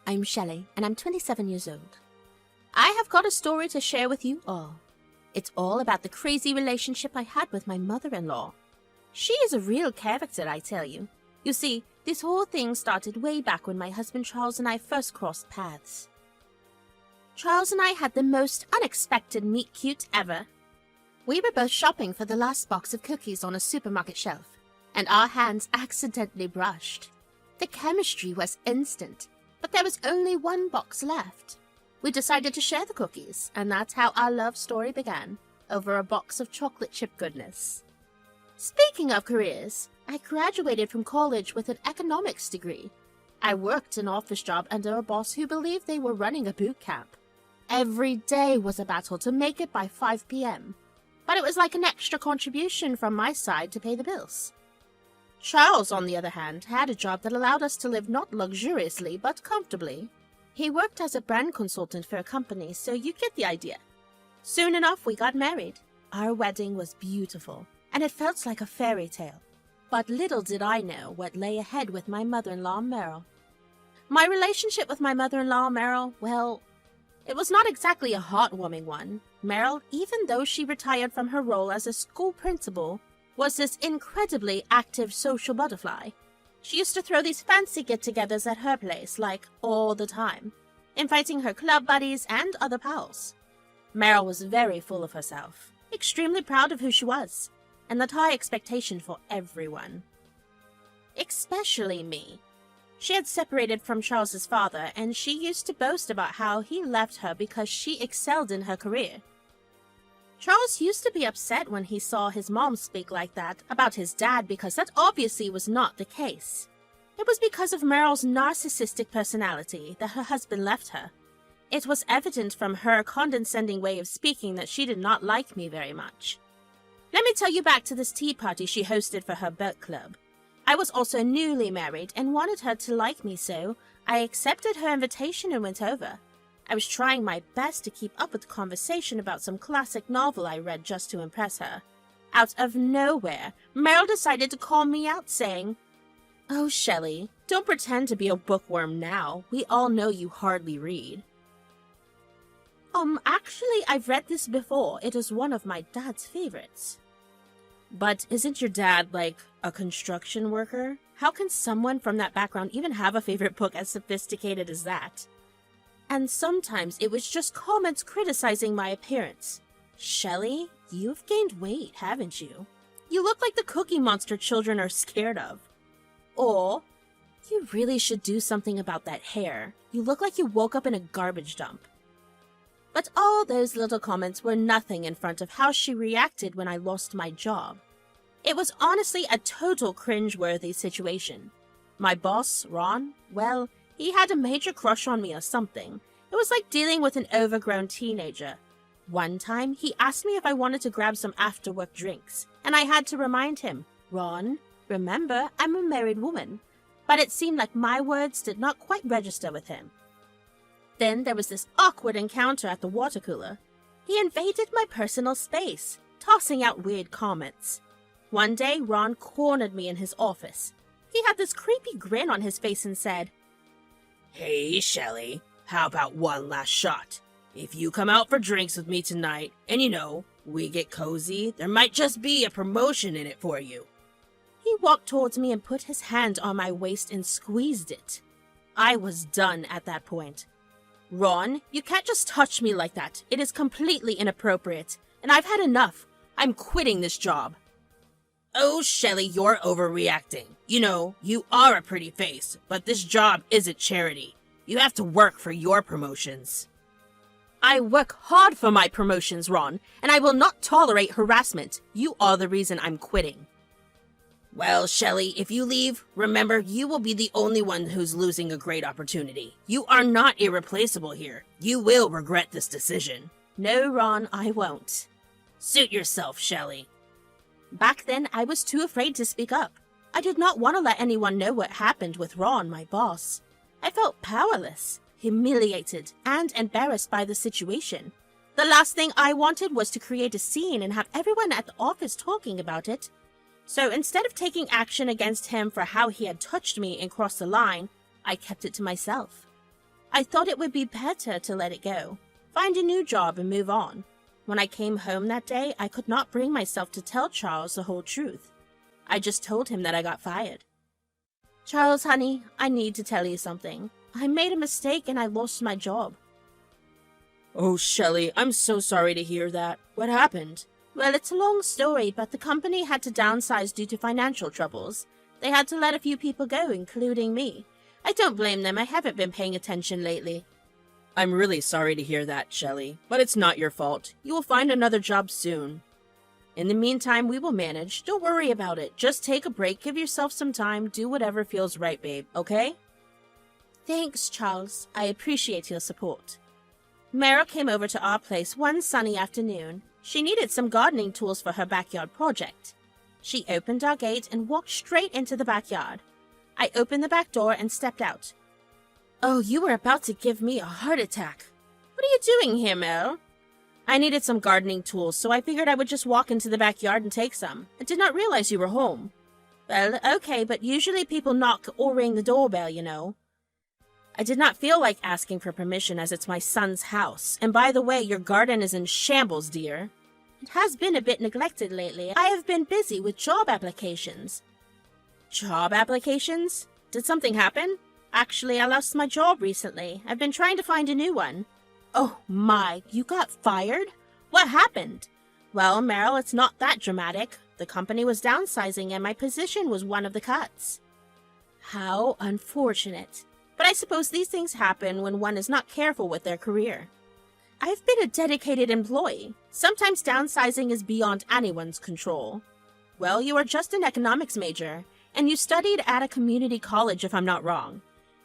I'm Shelley, and I'm 27 years old. I have got a story to share with you all. It's all about the crazy relationship I had with my mother-in-law. She is a real character, I tell you. You see, this whole thing started way back when my husband Charles and I first crossed paths. Charles and I had the most unexpected meet-cute ever. We were both shopping for the last box of cookies on a supermarket shelf, and our hands accidentally brushed. The chemistry was instant, but there was only one box left. We decided to share the cookies, and that's how our love story began, over a box of chocolate chip goodness. Speaking of careers, I graduated from college with an economics degree. I worked an office job under a boss who believed they were running a boot camp. Every day was a battle to make it by 5 p.m., but it was like an extra contribution from my side to pay the bills. Charles, on the other hand, had a job that allowed us to live not luxuriously, but comfortably. He worked as a brand consultant for a company, so you get the idea. Soon enough, we got married. Our wedding was beautiful, and it felt like a fairy tale. But little did I know what lay ahead with my mother-in-law, Meryl. My relationship with my mother-in-law, Meryl, well, it was not exactly a heartwarming one. Meryl, even though she retired from her role as a school principal, was this incredibly active social butterfly. She used to throw these fancy get-togethers at her place, like, all the time, inviting her club buddies and other pals. Meryl was very full of herself, extremely proud of who she was, and that high expectation for everyone. Especially me. She had separated from Charles's father, and she used to boast about how he left her because she excelled in her career. Charles used to be upset when he saw his mom speak like that about his dad because that obviously was not the case. It was because of Meryl's narcissistic personality that her husband left her. It was evident from her condescending way of speaking that she did not like me very much. Let me tell you back to this tea party she hosted for her book club. I was also newly married and wanted her to like me, so I accepted her invitation and went over. I was trying my best to keep up with the conversation about some classic novel I read just to impress her. Out of nowhere, Meryl decided to call me out, saying, "Oh, Shelley, don't pretend to be a bookworm now. We all know you hardly read." Actually, I've read this before. It is one of my dad's favorites. But isn't your dad, like, a construction worker? How can someone from that background even have a favorite book as sophisticated as that? And sometimes it was just comments criticizing my appearance. Shelley, you've gained weight, haven't you? You look like the Cookie Monster children are scared of. Or, you really should do something about that hair. You look like you woke up in a garbage dump. But all those little comments were nothing in front of how she reacted when I lost my job. It was honestly a total cringe-worthy situation. My boss, Ron, well, he had a major crush on me or something. It was like dealing with an overgrown teenager. One time, he asked me if I wanted to grab some after-work drinks, and I had to remind him, "Ron, remember, I'm a married woman." But it seemed like my words did not quite register with him. Then there was this awkward encounter at the water cooler. He invaded my personal space, tossing out weird comments. One day, Ron cornered me in his office. He had this creepy grin on his face and said, "Hey, Shelley, how about one last shot? If you come out for drinks with me tonight, and we get cozy, there might just be a promotion in it for you." He walked towards me and put his hand on my waist and squeezed it. I was done at that point. "Ron, you can't just touch me like that. It is completely inappropriate, and I've had enough. I'm quitting this job." "Oh, Shelley, you're overreacting. You are a pretty face, but this job isn't charity. You have to work for your promotions." "I work hard for my promotions, Ron, and I will not tolerate harassment. You are the reason I'm quitting." "Well, Shelley, if you leave, remember you will be the only one who's losing a great opportunity. You are not irreplaceable here. You will regret this decision." "No, Ron, I won't." "Suit yourself, Shelley." Back then, I was too afraid to speak up. I did not want to let anyone know what happened with Ron, my boss. I felt powerless, humiliated, and embarrassed by the situation. The last thing I wanted was to create a scene and have everyone at the office talking about it. So instead of taking action against him for how he had touched me and crossed the line, I kept it to myself. I thought it would be better to let it go, find a new job and move on. When I came home that day, I could not bring myself to tell Charles the whole truth. I just told him that I got fired. Charles, honey, I need to tell you something. I made a mistake and I lost my job. Oh, Shelley, I'm so sorry to hear that. What happened? Well, it's a long story, but the company had to downsize due to financial troubles. They had to let a few people go, including me. I don't blame them. I haven't been paying attention lately. I'm really sorry to hear that, Shelley, but it's not your fault. You will find another job soon. In the meantime, we will manage. Don't worry about it. Just take a break, give yourself some time, do whatever feels right, babe, okay? Thanks, Charles. I appreciate your support. Meryl came over to our place one sunny afternoon. She needed some gardening tools for her backyard project. She opened our gate and walked straight into the backyard. I opened the back door and stepped out. Oh, you were about to give me a heart attack. What are you doing here, Meryl? I needed some gardening tools, so I figured I would just walk into the backyard and take some. I did not realize you were home. Well, okay, but usually people knock or ring the doorbell, you know. I did not feel like asking for permission as it's my son's house. And by the way, your garden is in shambles, dear. It has been a bit neglected lately. I have been busy with job applications. Job applications? Did something happen? Actually, I lost my job recently. I've been trying to find a new one. Oh my, you got fired? What happened? Well, Meryl, it's not that dramatic. The company was downsizing and my position was one of the cuts. How unfortunate. But I suppose these things happen when one is not careful with their career. I've been a dedicated employee. Sometimes downsizing is beyond anyone's control. Well, you are just an economics major, and you studied at a community college if I'm not wrong.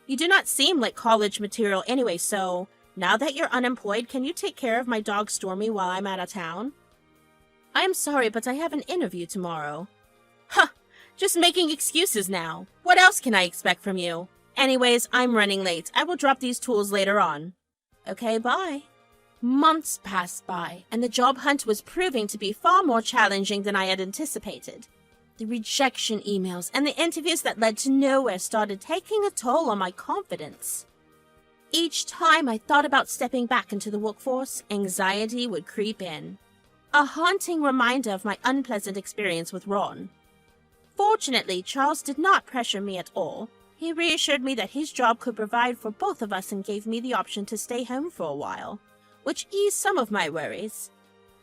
You do not seem like college material anyway, so now that you're unemployed, can you take care of my dog Stormy while I'm out of town? I am sorry, but I have an interview tomorrow. Huh, just making excuses now. What else can I expect from you? Anyways, I'm running late. I will drop these tools later on. Okay, bye. Months passed by, and the job hunt was proving to be far more challenging than I had anticipated. The rejection emails and the interviews that led to nowhere started taking a toll on my confidence. Each time I thought about stepping back into the workforce, anxiety would creep in. A haunting reminder of my unpleasant experience with Ron. Fortunately, Charles did not pressure me at all. He reassured me that his job could provide for both of us and gave me the option to stay home for a while, which eased some of my worries.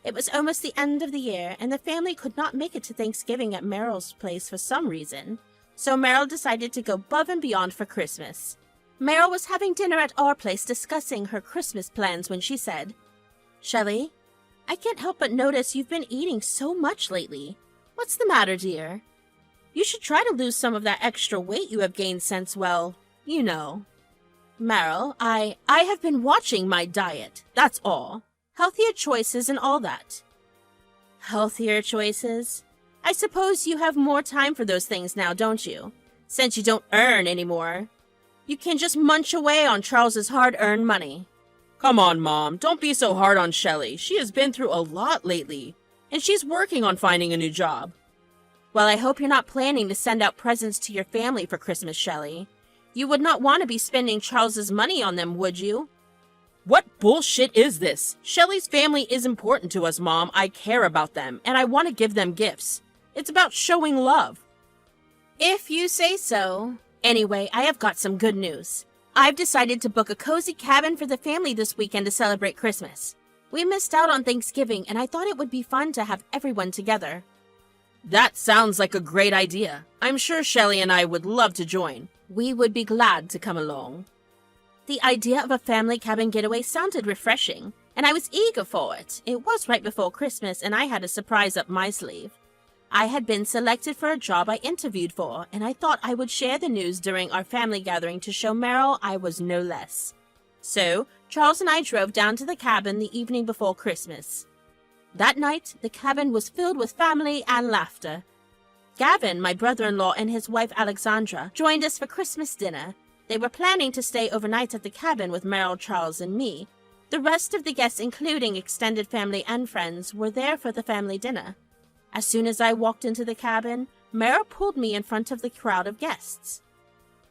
It was almost the end of the year, and the family could not make it to Thanksgiving at Meryl's place for some reason, so Meryl decided to go above and beyond for Christmas. Meryl was having dinner at our place discussing her Christmas plans when she said, "Shelley, I can't help but notice you've been eating so much lately. What's the matter, dear? You should try to lose some of that extra weight you have gained since, well, you know." Meryl, I have been watching my diet, that's all. Healthier choices and all that. Healthier choices? I suppose you have more time for those things now, don't you? Since you don't earn anymore. You can just munch away on Charles's hard-earned money. Come on, Mom, don't be so hard on Shelley. She has been through a lot lately, and she's working on finding a new job. Well, I hope you're not planning to send out presents to your family for Christmas, Shelley. You would not want to be spending Charles's money on them, would you? What bullshit is this? Shelley's family is important to us, Mom. I care about them, and I want to give them gifts. It's about showing love. If you say so. Anyway, I have got some good news. I've decided to book a cozy cabin for the family this weekend to celebrate Christmas. We missed out on Thanksgiving, and I thought it would be fun to have everyone together. That sounds like a great idea. I'm sure Shelley and I would love to join. We would be glad to come along. The idea of a family cabin getaway sounded refreshing, and I was eager for it. It was right before Christmas, and I had a surprise up my sleeve. I had been selected for a job I interviewed for, and I thought I would share the news during our family gathering to show Meryl I was no less. So, Charles and I drove down to the cabin the evening before Christmas. That night, the cabin was filled with family and laughter. Gavin, my brother-in-law, and his wife Alexandra joined us for Christmas dinner. They were planning to stay overnight at the cabin with Meryl, Charles, and me. The rest of the guests, including extended family and friends, were there for the family dinner. As soon as I walked into the cabin, Meryl pulled me in front of the crowd of guests.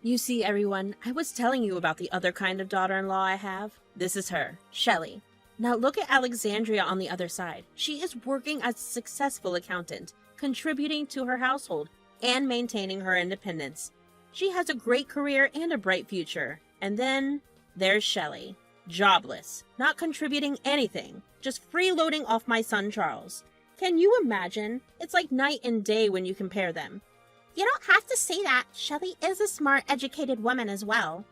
You see, everyone, I was telling you about the other kind of daughter-in-law I have. This is her, Shelley. Now look at Alexandria on the other side. She is working as a successful accountant, contributing to her household, and maintaining her independence. She has a great career and a bright future. And then there's Shelley, jobless, not contributing anything, just freeloading off my son Charles. Can you imagine? It's like night and day when you compare them. You don't have to say that. Shelley is a smart, educated woman as well.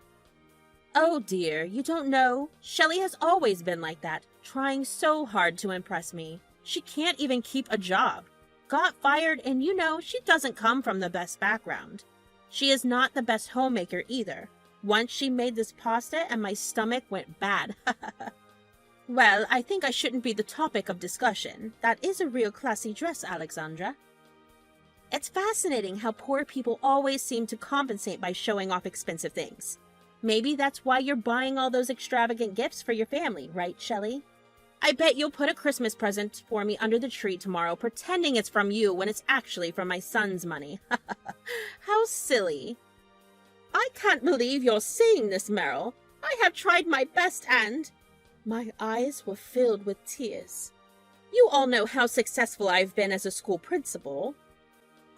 Oh dear, you don't know? Shelley has always been like that, trying so hard to impress me. She can't even keep a job. Got fired, and you know, she doesn't come from the best background. She is not the best homemaker either. Once she made this pasta and my stomach went bad. Well, I think I shouldn't be the topic of discussion. That is a real classy dress, Alexandra. It's fascinating how poor people always seem to compensate by showing off expensive things. Maybe that's why you're buying all those extravagant gifts for your family, right, Shelley? I bet you'll put a Christmas present for me under the tree tomorrow, pretending it's from you when it's actually from my son's money. How silly. I can't believe you're saying this, Meryl. I have tried my best and... My eyes were filled with tears. You all know how successful I've been as a school principal.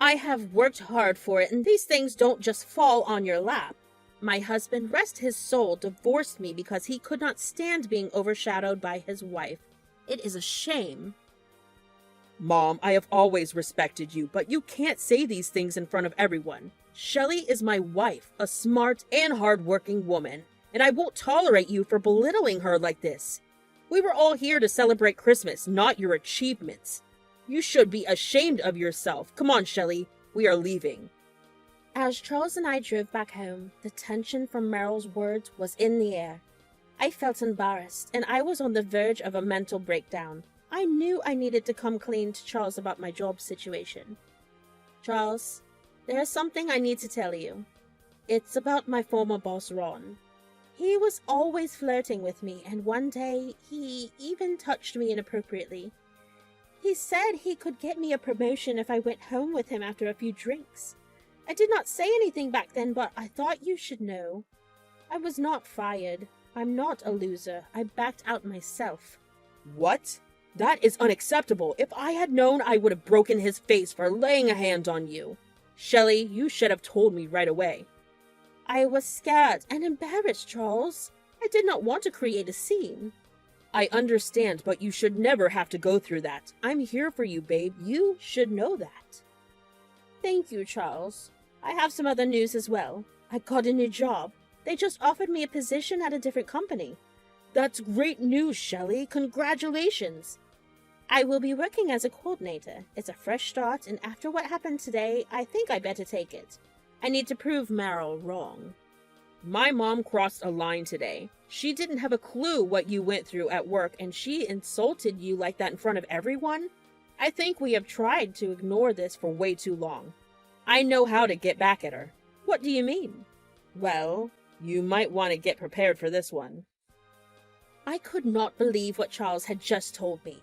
I have worked hard for it, and these things don't just fall on your lap. My husband, rest his soul, divorced me because he could not stand being overshadowed by his wife. It is a shame. Mom, I have always respected you, but you can't say these things in front of everyone. Shelley is my wife, a smart and hard-working woman, and I won't tolerate you for belittling her like this. We were all here to celebrate Christmas, not your achievements. You should be ashamed of yourself. Come on, Shelley, we are leaving. As Charles and I drove back home, the tension from Meryl's words was in the air. I felt embarrassed, and I was on the verge of a mental breakdown. I knew I needed to come clean to Charles about my job situation. Charles, there is something I need to tell you. It's about my former boss, Ron. He was always flirting with me, and one day he even touched me inappropriately. He said he could get me a promotion if I went home with him after a few drinks. I did not say anything back then, but I thought you should know. I was not fired. I'm not a loser. I backed out myself. What? That is unacceptable. If I had known, I would have broken his face for laying a hand on you. Shelley, you should have told me right away. I was scared and embarrassed, Charles. I did not want to create a scene. I understand, but you should never have to go through that. I'm here for you, babe. You should know that. Thank you, Charles. I have some other news as well. I got a new job. They just offered me a position at a different company. That's great news, Shelley. Congratulations. I will be working as a coordinator. It's a fresh start, and after what happened today, I think I better take it. I need to prove Meryl wrong. My mom crossed a line today. She didn't have a clue what you went through at work, and she insulted you like that in front of everyone? I think we have tried to ignore this for way too long. I know how to get back at her. What do you mean? Well, you might want to get prepared for this one. I could not believe what Charles had just told me.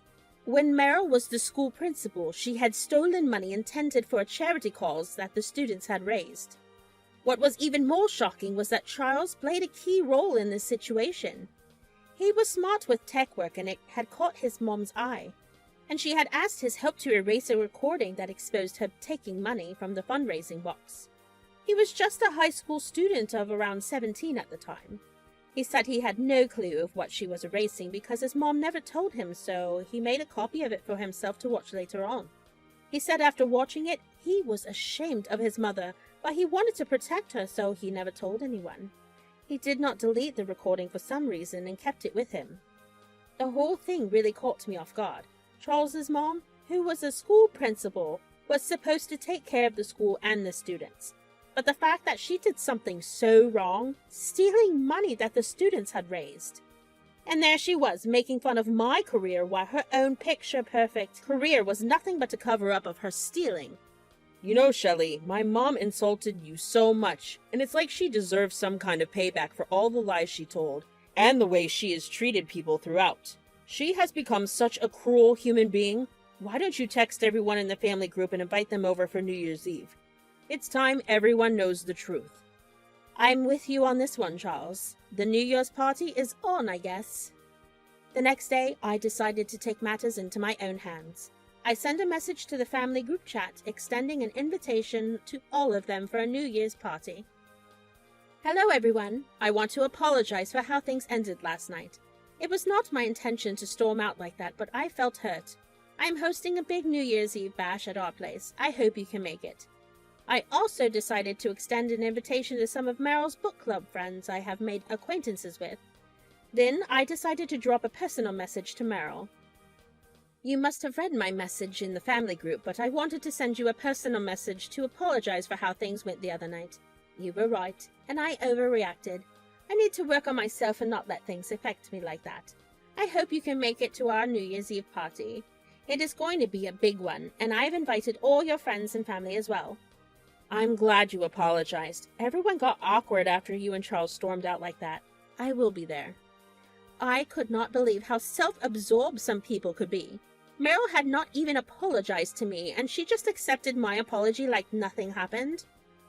When Meryl was the school principal, she had stolen money intended for a charity cause that the students had raised. What was even more shocking was that Charles played a key role in this situation. He was smart with tech work, and it had caught his mom's eye, and she had asked his help to erase a recording that exposed her taking money from the fundraising box. He was just a high school student of around 17 at the time. He said he had no clue of what she was erasing because his mom never told him, so he made a copy of it for himself to watch later on. He said after watching it, he was ashamed of his mother, but he wanted to protect her, so he never told anyone. He did not delete the recording for some reason and kept it with him. The whole thing really caught me off guard. Charles's mom, who was a school principal, was supposed to take care of the school and the students. But the fact that she did something so wrong, stealing money that the students had raised. And there she was, making fun of my career while her own picture-perfect career was nothing but a cover-up of her stealing. You know, Shelley, my mom insulted you so much, and it's like she deserves some kind of payback for all the lies she told, and the way she has treated people throughout. She has become such a cruel human being. Why don't you text everyone in the family group and invite them over for New Year's Eve? It's time everyone knows the truth. I'm with you on this one, Charles. The New Year's party is on, I guess. The next day, I decided to take matters into my own hands. I sent a message to the family group chat extending an invitation to all of them for a New Year's party. Hello, everyone. I want to apologize for how things ended last night. It was not my intention to storm out like that, but I felt hurt. I'm hosting a big New Year's Eve bash at our place. I hope you can make it. I also decided to extend an invitation to some of Meryl's book club friends I have made acquaintances with. Then I decided to drop a personal message to Meryl. You must have read my message in the family group, but I wanted to send you a personal message to apologize for how things went the other night. You were right, and I overreacted. I need to work on myself and not let things affect me like that. I hope you can make it to our New Year's Eve party. It is going to be a big one, and I've invited all your friends and family as well. I'm glad you apologized. Everyone got awkward after you and Charles stormed out like that. I will be there. I could not believe how self-absorbed some people could be. Meryl had not even apologized to me, and she just accepted my apology like nothing happened.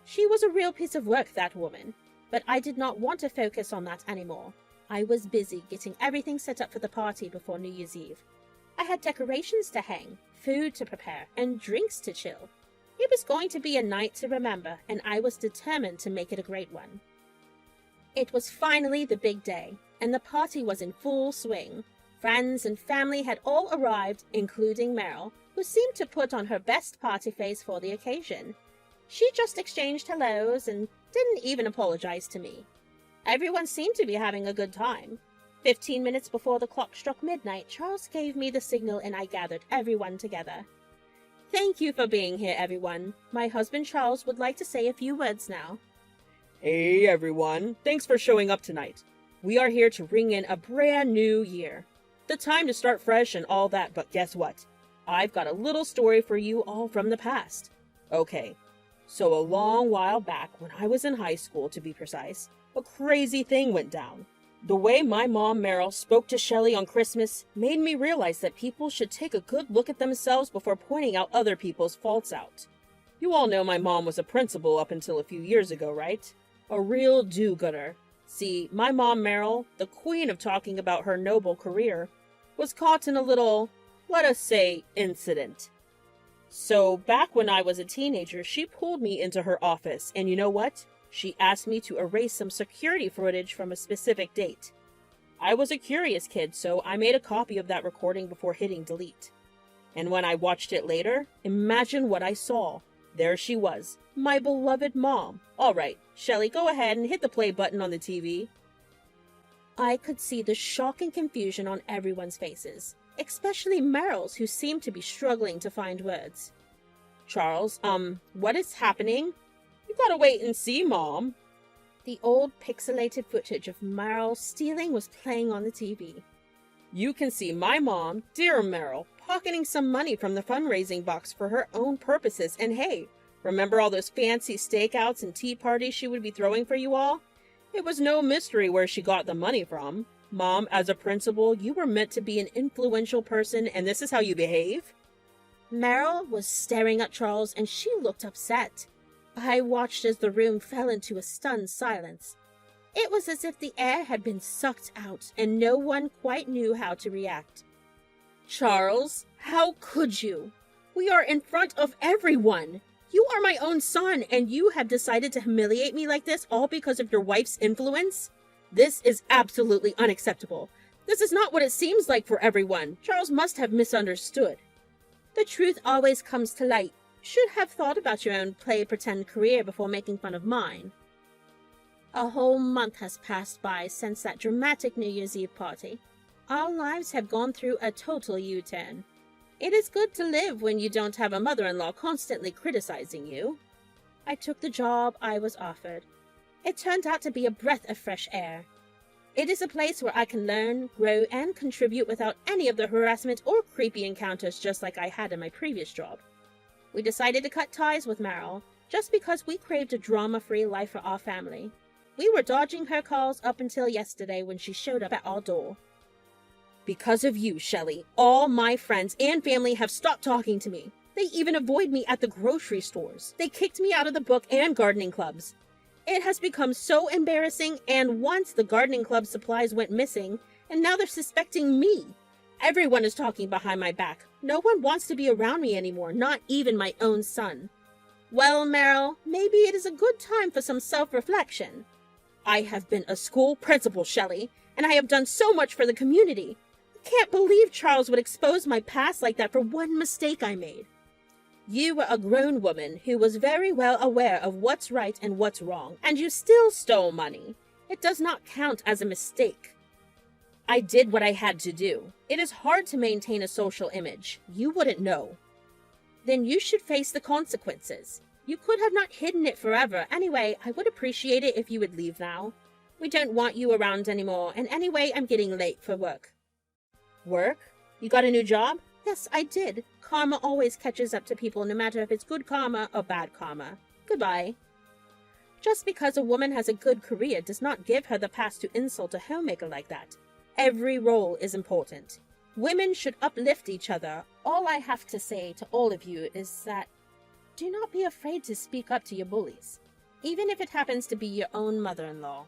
She was a real piece of work, that woman. But I did not want to focus on that anymore. I was busy getting everything set up for the party before New Year's Eve. I had decorations to hang, food to prepare, and drinks to chill. It was going to be a night to remember, and I was determined to make it a great one. It was finally the big day, and the party was in full swing. Friends and family had all arrived, including Meryl, who seemed to put on her best party face for the occasion. She just exchanged hellos and didn't even apologize to me. Everyone seemed to be having a good time. 15 minutes before the clock struck midnight, Charles gave me the signal and I gathered everyone together. Thank you for being here, everyone. My husband Charles would like to say a few words now. Hey, everyone. Thanks for showing up tonight. We are here to ring in a brand new year. The time to start fresh and all that, but guess what? I've got a little story for you all from the past. Okay, so a long while back, when I was in high school to be precise, a crazy thing went down. The way my mom Meryl spoke to Shelley on Christmas made me realize that people should take a good look at themselves before pointing out other people's faults out. You all know my mom was a principal up until a few years ago, right? A real do-gooder. See, my mom Meryl, the queen of talking about her noble career, was caught in a little, let us say, incident. So back when I was a teenager, she pulled me into her office, and you know what? She asked me to erase some security footage from a specific date. I was a curious kid, so I made a copy of that recording before hitting delete. And when I watched it later, imagine what I saw. There she was, my beloved mom. All right, Shelley, go ahead and hit the play button on the TV. I could see the shock and confusion on everyone's faces, especially Meryl's, who seemed to be struggling to find words. Charles, what is happening? You gotta wait and see, Mom. The old pixelated footage of Meryl stealing was playing on the TV. You can see my mom, dear Meryl, pocketing some money from the fundraising box for her own purposes. And hey, remember all those fancy stakeouts and tea parties she would be throwing for you all? It was no mystery where she got the money from. Mom, as a principal, you were meant to be an influential person, and this is how you behave? Meryl was staring at Charles, and she looked upset. I watched as the room fell into a stunned silence. It was as if the air had been sucked out, and no one quite knew how to react. Charles, how could you? We are in front of everyone. You are my own son, and you have decided to humiliate me like this all because of your wife's influence? This is absolutely unacceptable. This is not what it seems like for everyone. Charles must have misunderstood. The truth always comes to light. Should have thought about your own play-pretend career before making fun of mine. A whole month has passed by since that dramatic New Year's Eve party. Our lives have gone through a total U-turn. It is good to live when you don't have a mother-in-law constantly criticizing you. I took the job I was offered. It turned out to be a breath of fresh air. It is a place where I can learn, grow, and contribute without any of the harassment or creepy encounters just like I had in my previous job. We decided to cut ties with Meryl, just because we craved a drama-free life for our family. We were dodging her calls up until yesterday when she showed up at our door. Because of you, Shelley, all my friends and family have stopped talking to me. They even avoid me at the grocery stores. They kicked me out of the book and gardening clubs. It has become so embarrassing, and once the gardening club supplies went missing, and now they're suspecting me. Everyone is talking behind my back. No one wants to be around me anymore, not even my own son. Well, Meryl, maybe it is a good time for some self-reflection. I have been a school principal, Shelley, and I have done so much for the community. I can't believe Charles would expose my past like that for one mistake I made. You were a grown woman who was very well aware of what's right and what's wrong, and you still stole money. It does not count as a mistake. I did what I had to do. It is hard to maintain a social image. You wouldn't know. Then you should face the consequences. You could have not hidden it forever. Anyway, I would appreciate it if you would leave now. We don't want you around anymore, and anyway, I'm getting late for work. Work? You got a new job? Yes, I did. Karma always catches up to people, no matter if it's good karma or bad karma. Goodbye. Just because a woman has a good career does not give her the pass to insult a homemaker like that. Every role is important. Women should uplift each other. All I have to say to all of you is that do not be afraid to speak up to your bullies, even if it happens to be your own mother-in-law.